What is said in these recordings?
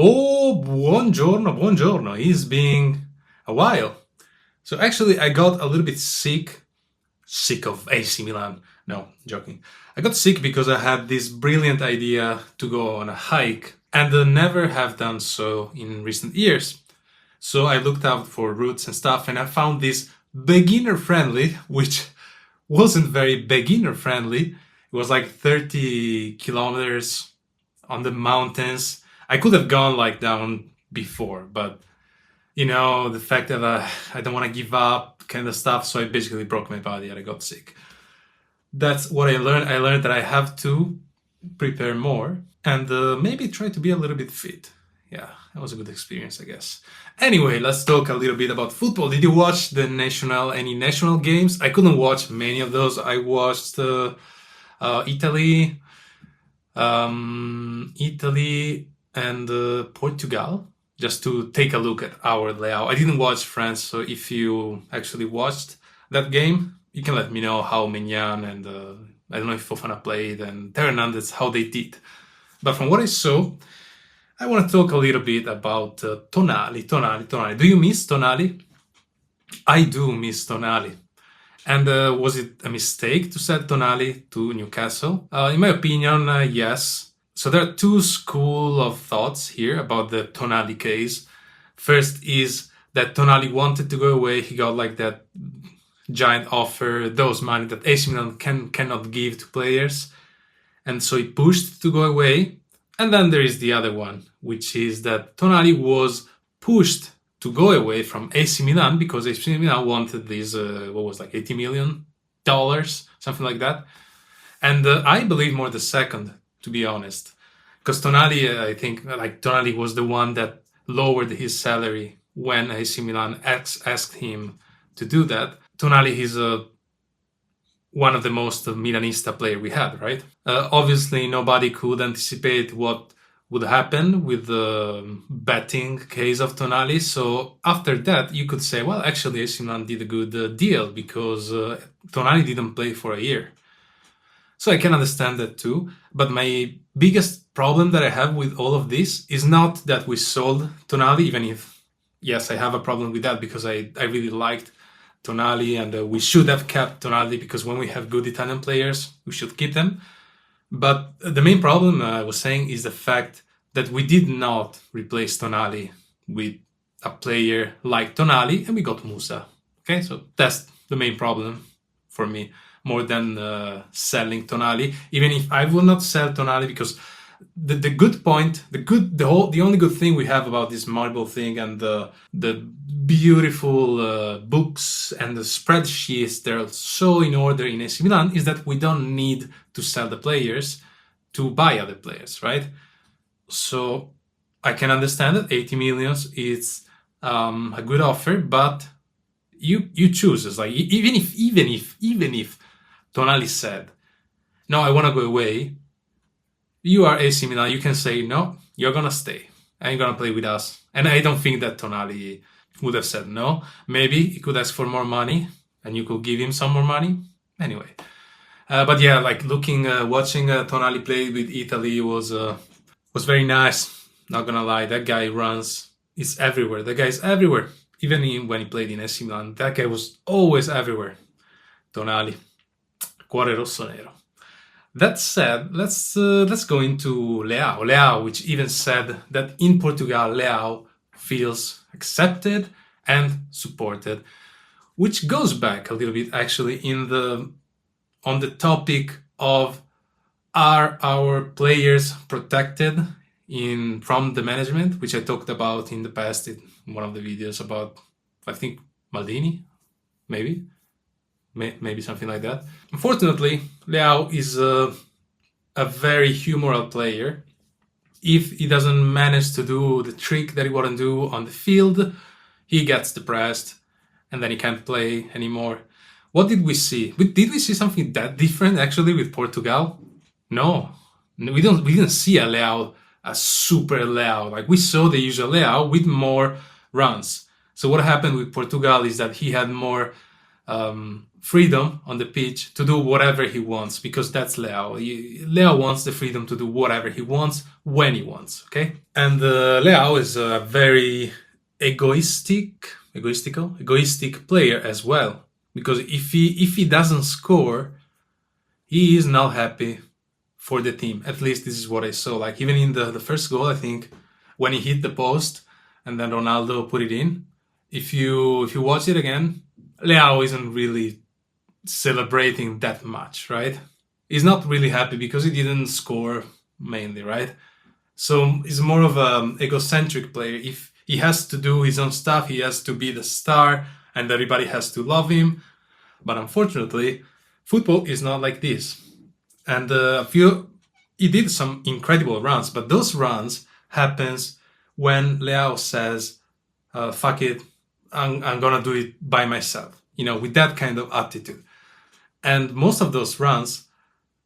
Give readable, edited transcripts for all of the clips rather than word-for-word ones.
Oh, buongiorno, buongiorno. It's been a while. So actually, I got a little bit sick of AC Milan. No, joking. I got sick because I had this brilliant idea to go on a hike and never have done so in recent years. So I looked out for routes and stuff and I found this beginner friendly, which wasn't very beginner friendly. It was like 30 kilometers on the mountains. I could have gone like down before, but the fact that I don't want to give up kind of stuff, so I basically broke my body and I got sick. That's what I learned. I learned that I have to prepare more and maybe try to be a little bit fit. Yeah, that was a good experience, I guess. Anyway, let's talk a little bit about football. Did you watch any national games? I couldn't watch many of those. I watched Italy, and Portugal, just to take a look at our leao. I didn't watch France, so if you actually watched that game, you can let me know how Milan and I don't know if Fofana played and Theo Hernandez, how they did. But from what I saw, I want to talk a little bit about Tonali. Do you miss Tonali? I do miss Tonali. And was it a mistake to sell Tonali to Newcastle? In my opinion, yes. So there are two schools of thoughts here about the Tonali case. First is that Tonali wanted to go away. He got like that giant offer, those money that AC Milan cannot give to players. And so he pushed to go away. And then there is the other one, which is that Tonali was pushed to go away from AC Milan because AC Milan wanted this, $80 million, something like that. And I believe more the second, to be honest. Because Tonali, I think, Tonali was the one that lowered his salary when AC Milan asked him to do that. Tonali is one of the most Milanista player we had, right? Obviously, nobody could anticipate what would happen with the betting case of Tonali. So after that, you could say, well, actually, AC Milan did a good deal because Tonali didn't play for a year. So I can understand that too. But my biggest problem that I have with all of this is not that we sold Tonali, even if, yes, I have a problem with that because I really liked Tonali and we should have kept Tonali because when we have good Italian players, we should keep them. But the main problem I was saying is the fact that we did not replace Tonali with a player like Tonali and we got Musa. Okay, so that's the main problem for me, more than selling Tonali. Even if I will not sell Tonali because the good point, the only good thing we have about this marble thing and the beautiful books and the spreadsheets that are so in order in AC Milan is that we don't need to sell the players to buy other players, right? So I can understand that 80 million is a good offer, but you choose. It's like even if Tonali said, "No, I want to go away," you are AC Milan. You can say, "No, you're gonna stay and you're gonna play with us." And I don't think that Tonali would have said no. Maybe he could ask for more money and you could give him some more money. Anyway. But yeah, watching Tonali play with Italy was very nice. Not gonna lie, that guy is everywhere. That guy is everywhere. Even when he played in AC Milan, that guy was always everywhere. Tonali, cuore rosso nero. That said, let's go into Leao. Leao, which even said that in Portugal, Leao feels accepted and supported, which goes back a little bit actually on the topic of are our players protected from the management, which I talked about in the past in one of the videos about, I think, Maldini, maybe something like that. Unfortunately, Leao is a very humoral player. If he doesn't manage to do the trick that he want to do on the field, he gets depressed and then he can't play anymore. What did we see? Did we see something that different actually with Portugal? No, we didn't see a super Leao. Like we saw the usual Leao with more runs. So what happened with Portugal is that he had more freedom on the pitch to do whatever he wants, because that's Leao. Leao wants the freedom to do whatever he wants when he wants. Okay, and Leao is a very egoistic player as well, because if he doesn't score, he is not happy for the team. At least this is what I saw. Like even in the first goal, I think when he hit the post and then Ronaldo put it in. If you watch it again, Leao isn't really celebrating that much, right? He's not really happy because he didn't score mainly, right? So he's more of an egocentric player. If he has to do his own stuff, he has to be the star and everybody has to love him. But unfortunately, football is not like this. And he did some incredible runs, but those runs happens when Leao says, fuck it, I'm gonna do it by myself, with that kind of attitude. And most of those runs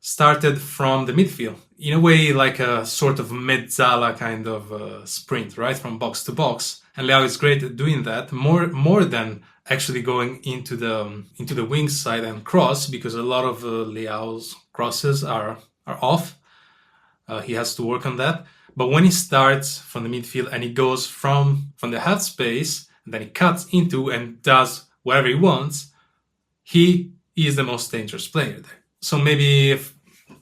started from the midfield, in a way like a sort of mezzala kind of sprint, right, from box to box. And Leao is great at doing that, more than actually going into the wing side and cross, because a lot of Leao's crosses are off. He has to work on that. But when he starts from the midfield and he goes from the half space, and then he cuts into and does whatever he wants, he is the most dangerous player there. So maybe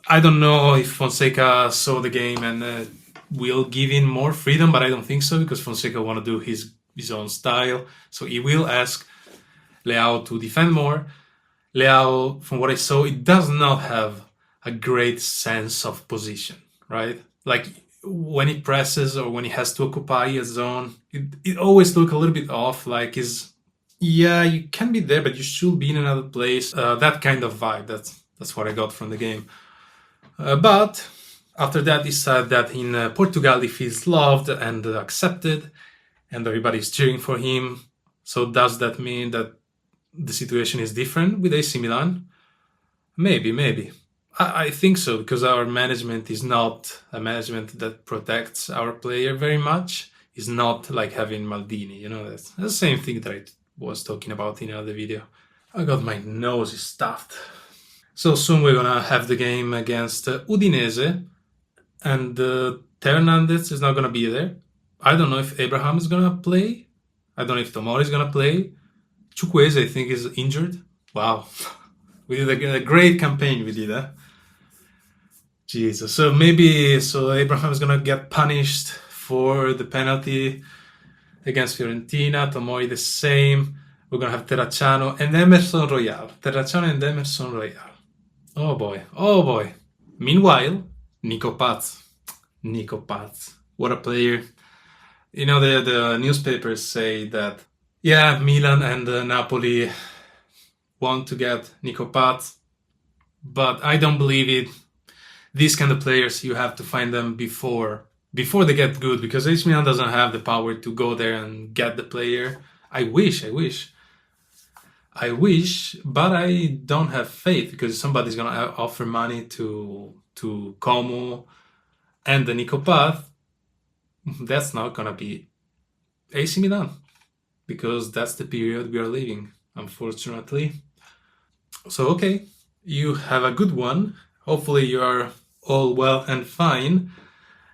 I don't know if Fonseca saw the game and will give him more freedom, but I don't think so, because Fonseca want to do his own style. So he will ask Leao to defend more. Leao, from what I saw, it does not have a great sense of position, right? Like when he presses or when he has to occupy a zone, it always looks a little bit off, like you can be there, but you should be in another place. That kind of vibe, that's what I got from the game. But after that, he said that in Portugal he feels loved and accepted, and everybody's cheering for him. So does that mean that the situation is different with AC Milan? Maybe. I think so, because our management is not a management that protects our player very much. It's not like having Maldini, that's the same thing that I was talking about in another video. I got my nose stuffed. So soon we're gonna have the game against Udinese, and Theo Hernandez is not gonna be there. I don't know if Abraham is gonna play. I don't know if Tomori is gonna play. Chukwueze, I think, is injured. Wow. We did a great campaign, we did, huh? Jesus. So Abraham is gonna get punished for the penalty against Fiorentina. Tomori the same. We're gonna have Terracciano and Emerson Royal. Oh boy. Meanwhile, Nico Paz. What a player. The newspapers say that, Milan and Napoli want to get Nico Paz, but I don't believe it. These kind of players, you have to find them before they get good, because AC Milan doesn't have the power to go there and get the player. I wish, but I don't have faith, because somebody's gonna offer money to Como and the Nico Paz. That's not gonna be AC Milan, because that's the period we are living, unfortunately. So okay, you have a good one. Hopefully you are all well and fine,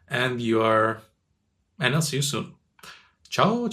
and I'll see you soon. Ciao.